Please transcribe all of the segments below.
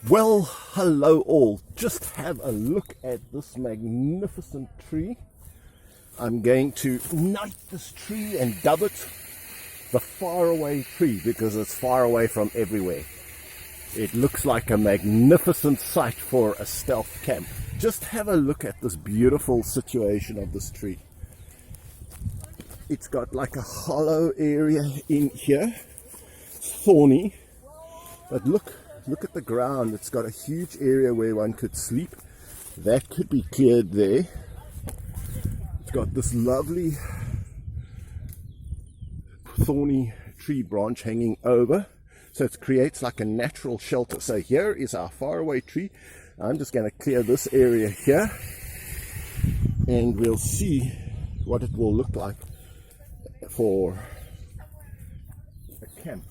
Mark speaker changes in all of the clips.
Speaker 1: Well, hello all. Just have a look at this magnificent tree. I'm going to knight this tree and dub it the faraway tree because it's far away from everywhere. It looks like a magnificent site for a stealth camp. Just have a look at this beautiful situation of this tree. It's got like a hollow area in here. It's thorny, but look at the ground. It's got a huge area where one could sleep. That could be cleared there. It's got this lovely thorny tree branch hanging over, so it creates like a natural shelter. So here is our faraway tree. I'm just going to clear this area here and we'll see what it will look like for a camp.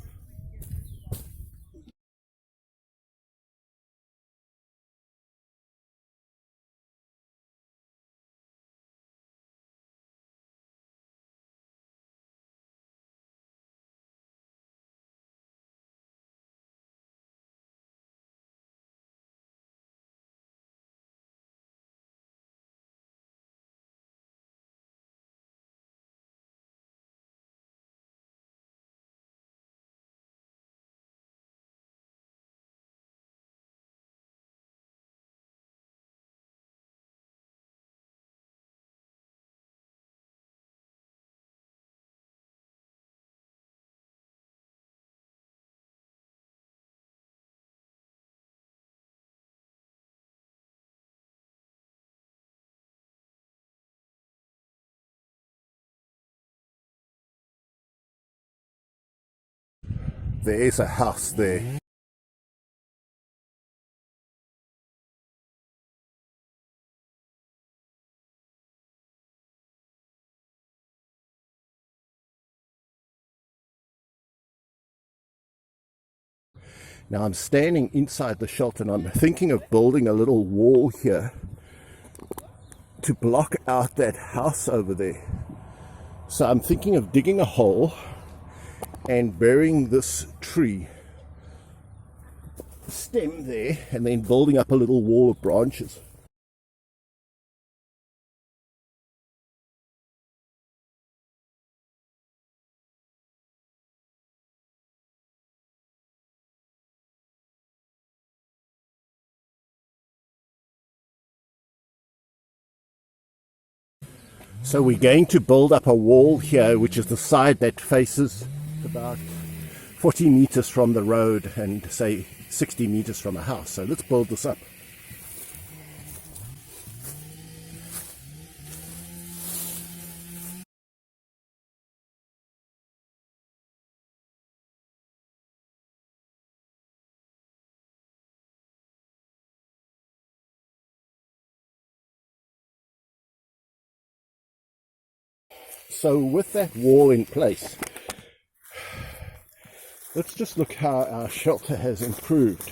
Speaker 1: There is a house there. Now I'm standing inside the shelter and I'm thinking of building a little wall here to block out that house over there. So I'm thinking of digging a hole and burying this tree stem there and then building up a little wall of branches. So we're going to build up a wall here, which is the side that faces about 40 meters from the road and say 60 meters from a house. So let's build this up. So with that wall in place, let's just look how our shelter has improved.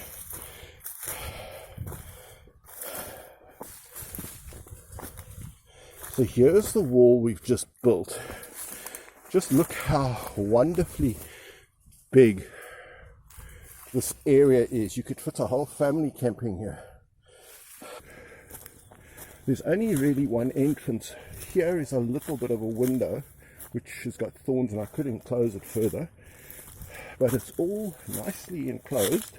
Speaker 1: So here's the wall we've just built. Just look how wonderfully big this area is. You could fit a whole family camping here. There's only really one entrance. Here is a little bit of a window which has got thorns and I could enclose it further, but it's all nicely enclosed.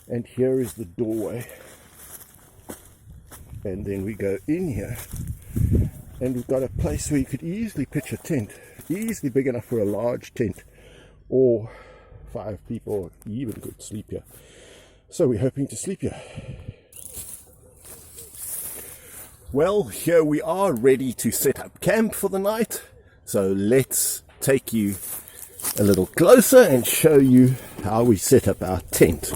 Speaker 1: And here is the doorway, and then we go in here and we've got a place where you could easily pitch a tent, easily big enough for a large tent, or 5 people even could sleep here. So we're hoping to sleep here. Well, here we are ready to set up camp for the night. So let's take you a little closer and show you how we set up our tent.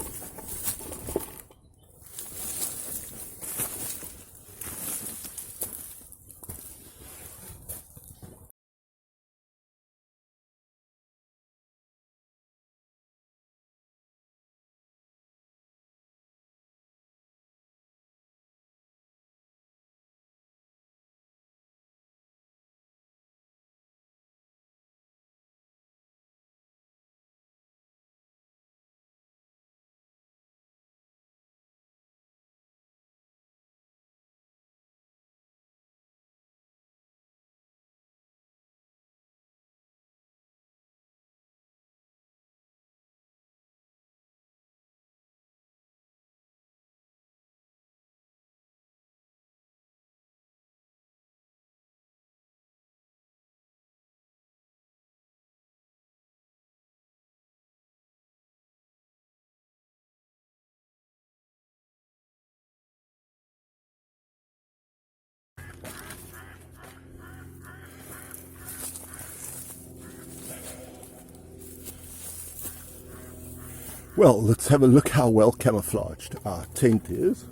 Speaker 1: Well, let's have a look how well camouflaged our tent is.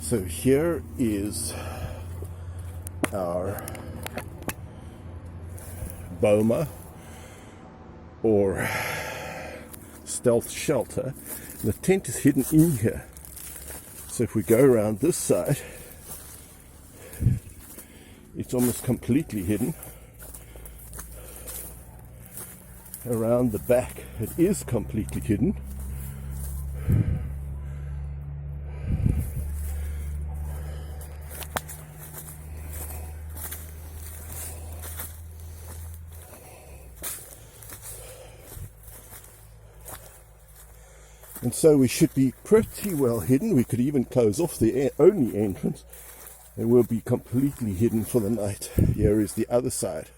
Speaker 1: So here is our Boma or stealth shelter. The tent is hidden in here. So if we go around this side, it's almost completely hidden. Around the back, it is completely hidden. And so we should be pretty well hidden. We could even close off the only entrance and we'll be completely hidden for the night. Here is the other side.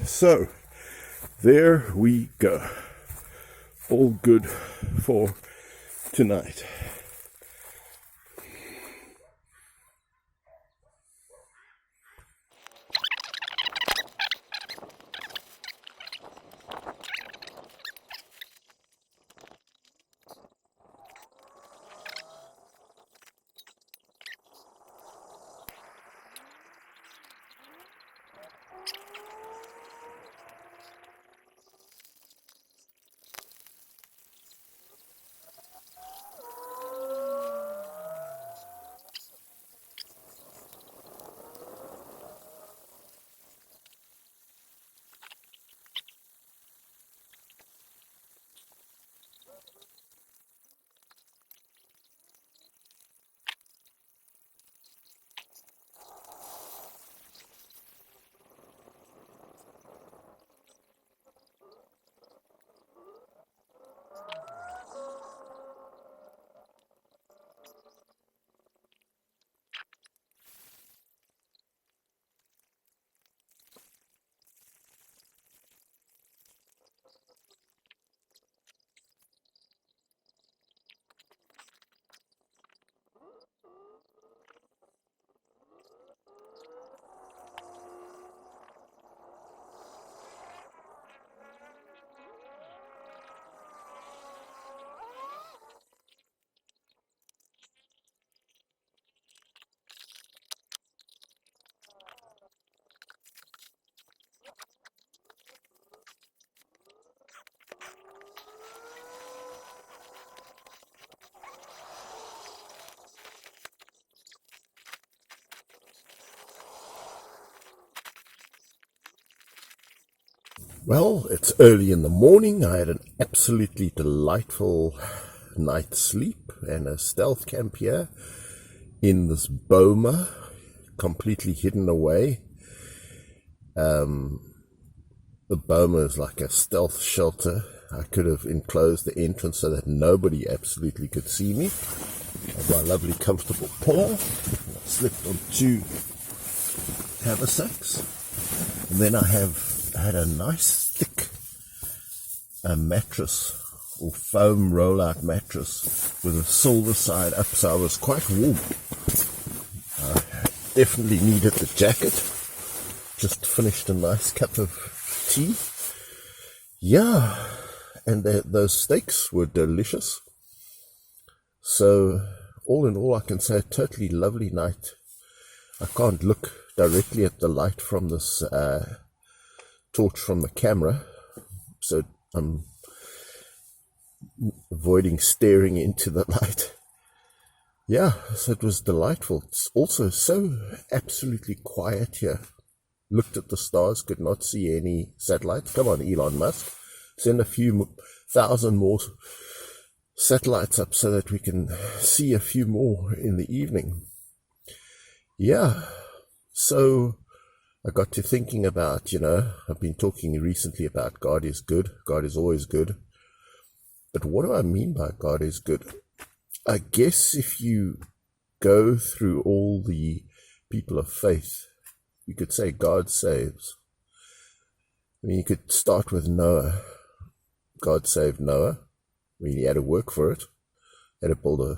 Speaker 1: So there we go. All good for tonight. Well, it's early in the morning. I had an absolutely delightful night's sleep and a stealth camp here in this Boma, completely hidden away. The Boma is like a stealth shelter. I could have enclosed the entrance so that nobody absolutely could see me. I have my lovely comfortable pillow. I slept on 2 haversacks. And then I have had a nice thick mattress or foam roll-out mattress with a silver side up, so I was quite warm. I definitely needed the jacket. Just finished a nice cup of tea. Yeah, and those steaks were delicious. So all in all, I can say a totally lovely night. I can't look directly at the light from this torch from the camera, so I'm avoiding staring into the light. Yeah, so it was delightful. It's also so absolutely quiet here. Looked at the stars, could not see any satellites. Come on, Elon Musk, send a few thousand more satellites up so that we can see a few more in the evening. Yeah, so I got to thinking about, I've been talking recently about God is good. God is always good. But what do I mean by God is good? I guess if you go through all the people of faith, you could say God saves. I mean, you could start with Noah. God saved Noah. I mean, he had to work for it. He had to build a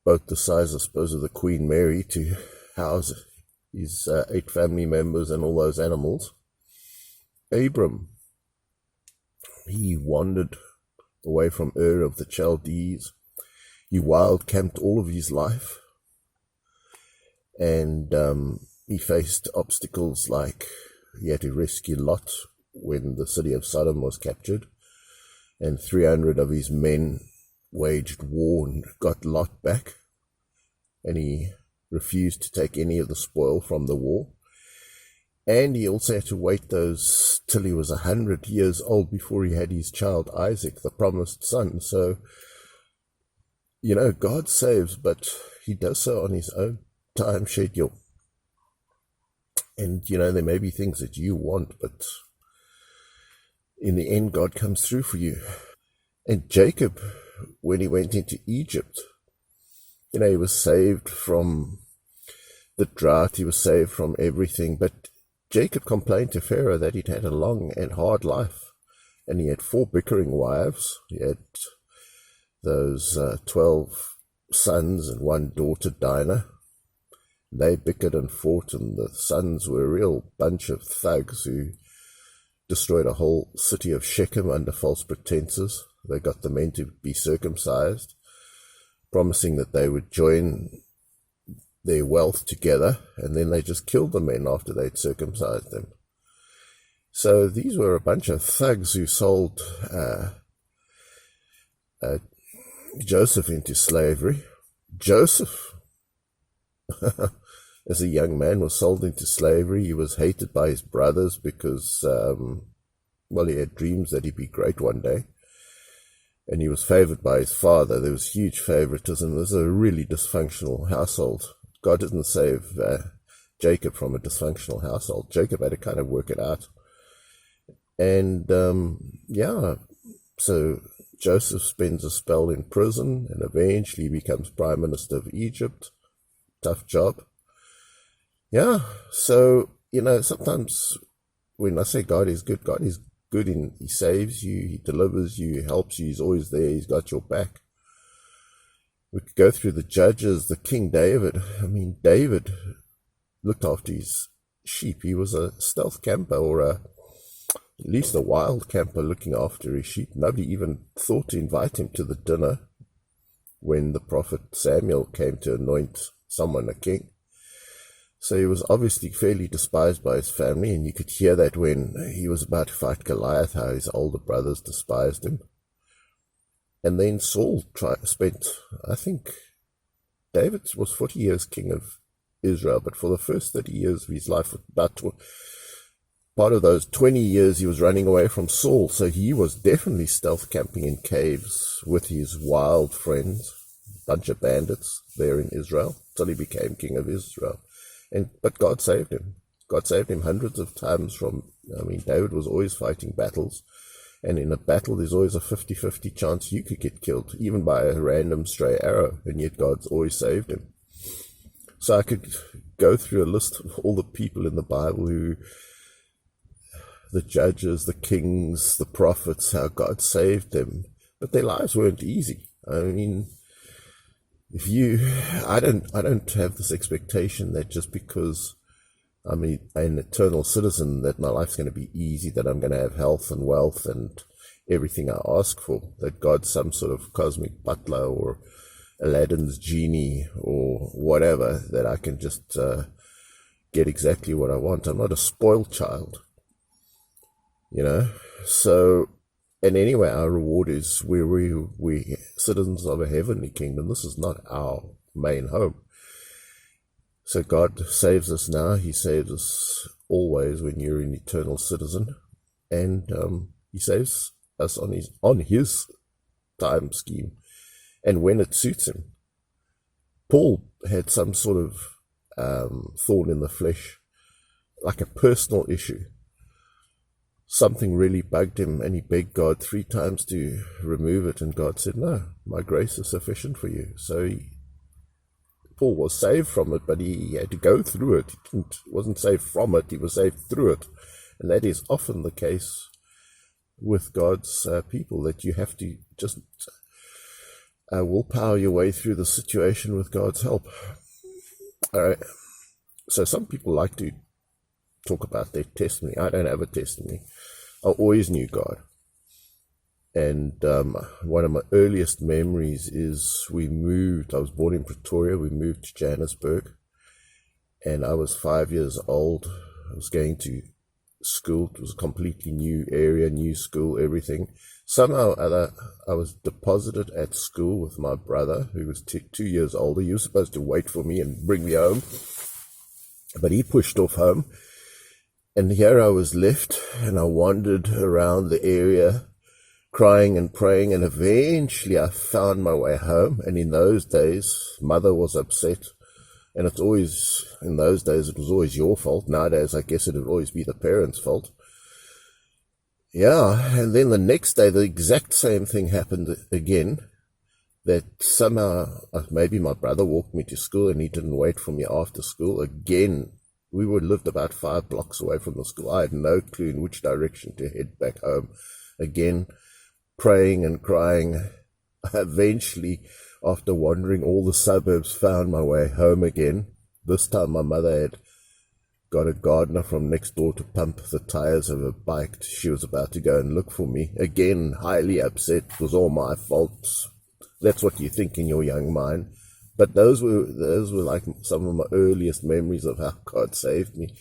Speaker 1: boat the size, I suppose, of the Queen Mary to house his 8 family members and all those animals. Abram, he wandered away from Ur of the Chaldees. He wild camped all of his life, and he faced obstacles like he had to rescue Lot when the city of Sodom was captured, and 300 of his men waged war and got Lot back, and he refused to take any of the spoil from the war. And he also had to wait till he was 100 years old before he had his child Isaac, the promised son. So, God saves, but he does so on his own time schedule. And, there may be things that you want, but in the end, God comes through for you. And Jacob, when he went into Egypt, he was saved from the drought, he was saved from everything, but Jacob complained to Pharaoh that he'd had a long and hard life, and he had 4 bickering wives. He had those 12 sons and 1 daughter, Dinah. They bickered and fought, and the sons were a real bunch of thugs who destroyed a whole city of Shechem under false pretenses. They got the men to be circumcised, promising that they would join their wealth together, and then they just killed the men after they'd circumcised them. So these were a bunch of thugs who sold Joseph into slavery. Joseph, as a young man, was sold into slavery. He was hated by his brothers because, he had dreams that he'd be great one day. And he was favored by his father. There was huge favoritism. It was a really dysfunctional household. God didn't save Jacob from a dysfunctional household. Jacob had to kind of work it out. And, so Joseph spends a spell in prison and eventually becomes Prime Minister of Egypt. Tough job. Yeah, so, sometimes when I say God is good in he saves you, he delivers you, he helps you, he's always there, he's got your back. We could go through the judges, the King David. David looked after his sheep. He was a stealth camper, or at least a wild camper looking after his sheep. Nobody even thought to invite him to the dinner when the prophet Samuel came to anoint someone a king. So he was obviously fairly despised by his family, and you could hear that when he was about to fight Goliath, how his older brothers despised him. And then Saul I think David was 40 years king of Israel, but for the first 30 years of his life, part of those 20 years he was running away from Saul, so he was definitely stealth camping in caves with his wild friends, bunch of bandits there in Israel, till he became king of Israel. But God saved him. God saved him hundreds of times David was always fighting battles. And in a battle, there's always a 50-50 chance you could get killed, even by a random stray arrow, and yet God's always saved him. So I could go through a list of all the people in the Bible the judges, the kings, the prophets, how God saved them. But their lives weren't easy. I don't have this expectation that just because I'm an eternal citizen, that my life's going to be easy, that I'm going to have health and wealth and everything I ask for, that God's some sort of cosmic butler or Aladdin's genie or whatever, that I can just get exactly what I want. I'm not a spoiled child, So, and anyway, our reward is we're citizens of a heavenly kingdom. This is not our main home. So God saves us now. He saves us always when you're an eternal citizen, and he saves us on his time scheme and when it suits him. Paul had some sort of thorn in the flesh, like a personal issue. Something really bugged him, and he begged God 3 times to remove it, and God said, "No, my grace is sufficient for you." So Paul was saved from it, but he had to go through it. He wasn't saved from it, he was saved through it. And that is often the case with God's people, that you have to just willpower your way through the situation with God's help. All right. So some people like to talk about their testimony. I don't have a testimony. I always knew God. And one of my earliest memories is I was born in Pretoria, we moved to Johannesburg, and I was 5 years old. I was going to school. It was a completely new area, new school, everything. Somehow or other, I was deposited at school with my brother, who was 2 years older. He was supposed to wait for me and bring me home, but he pushed off home. And here I was left, and I wandered around the area, crying and praying, and eventually I found my way home. And in those days, mother was upset, and in those days, it was always your fault. Nowadays, I guess it would always be the parents' fault. Yeah, and then the next day, the exact same thing happened again, that somehow, maybe my brother walked me to school and he didn't wait for me after school. Again, we lived about 5 blocks away from the school. I had no clue in which direction to head back home. Again, praying and crying. I eventually, after wandering all the suburbs, found my way home again. This time my mother had got a gardener from next door to pump the tires of her bike. She was about to go and look for me. Again, highly upset. It was all my fault. That's what you think in your young mind. But those were like some of my earliest memories of how God saved me.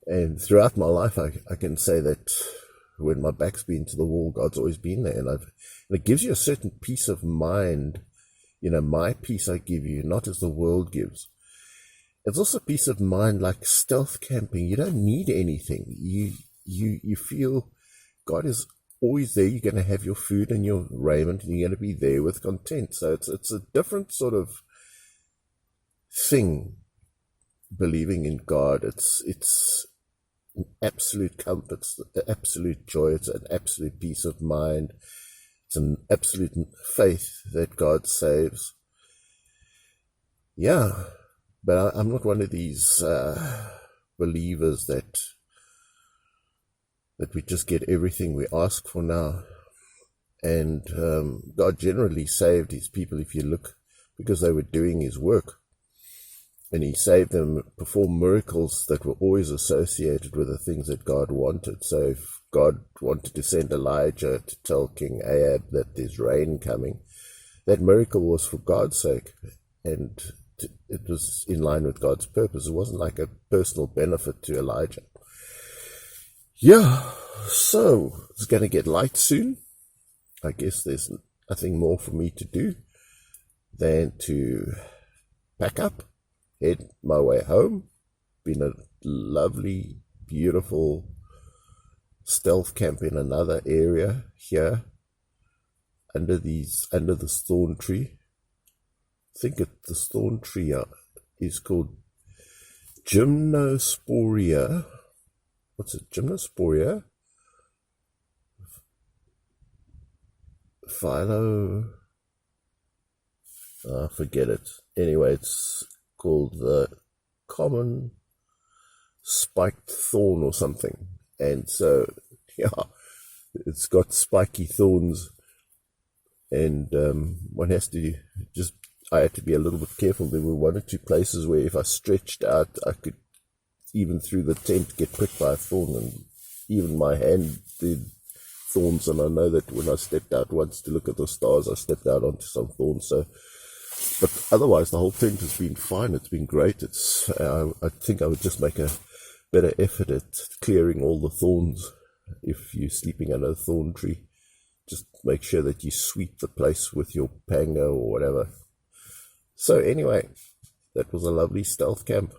Speaker 1: And throughout my life, I can say that when my back's been to the wall, God's always been there. And it gives you a certain peace of mind. My peace I give you, not as the world gives. It's also peace of mind, like stealth camping. You don't need anything. You feel God is always there. You're going to have your food and your raiment, and you're going to be there with content. So it's a different sort of thing, believing in God. It's an absolute comfort, it's an absolute joy, it's an absolute peace of mind, it's an absolute faith that God saves. Yeah, but I'm not one of these believers that we just get everything we ask for now. And God generally saved his people, if you look, because they were doing his work. And he saved them, performed miracles that were always associated with the things that God wanted. So if God wanted to send Elijah to tell King Ahab that there's rain coming, that miracle was for God's sake. And it was in line with God's purpose. It wasn't like a personal benefit to Elijah. Yeah, so it's going to get light soon. I guess there's nothing more for me to do than to pack up, head my way home. Been a lovely, beautiful stealth camp in another area here under this thorn tree. I think this thorn tree is called Gymnosporia. What's it? Gymnosporia? Forget it. Anyway, it's called the common spiked thorn or something. And so, yeah, it's got spiky thorns, and I had to be a little bit careful. There were 1 or 2 places where if I stretched out, I could, even through the tent, get pricked by a thorn, and even my hand did thorns. And I know that when I stepped out once to look at the stars, I stepped out onto some thorns. So, but otherwise, the whole tent has been fine. It's been great. I think I would just make a better effort at clearing all the thorns. If you're sleeping under a thorn tree, just make sure that you sweep the place with your panga or whatever. So anyway, that was a lovely stealth camp.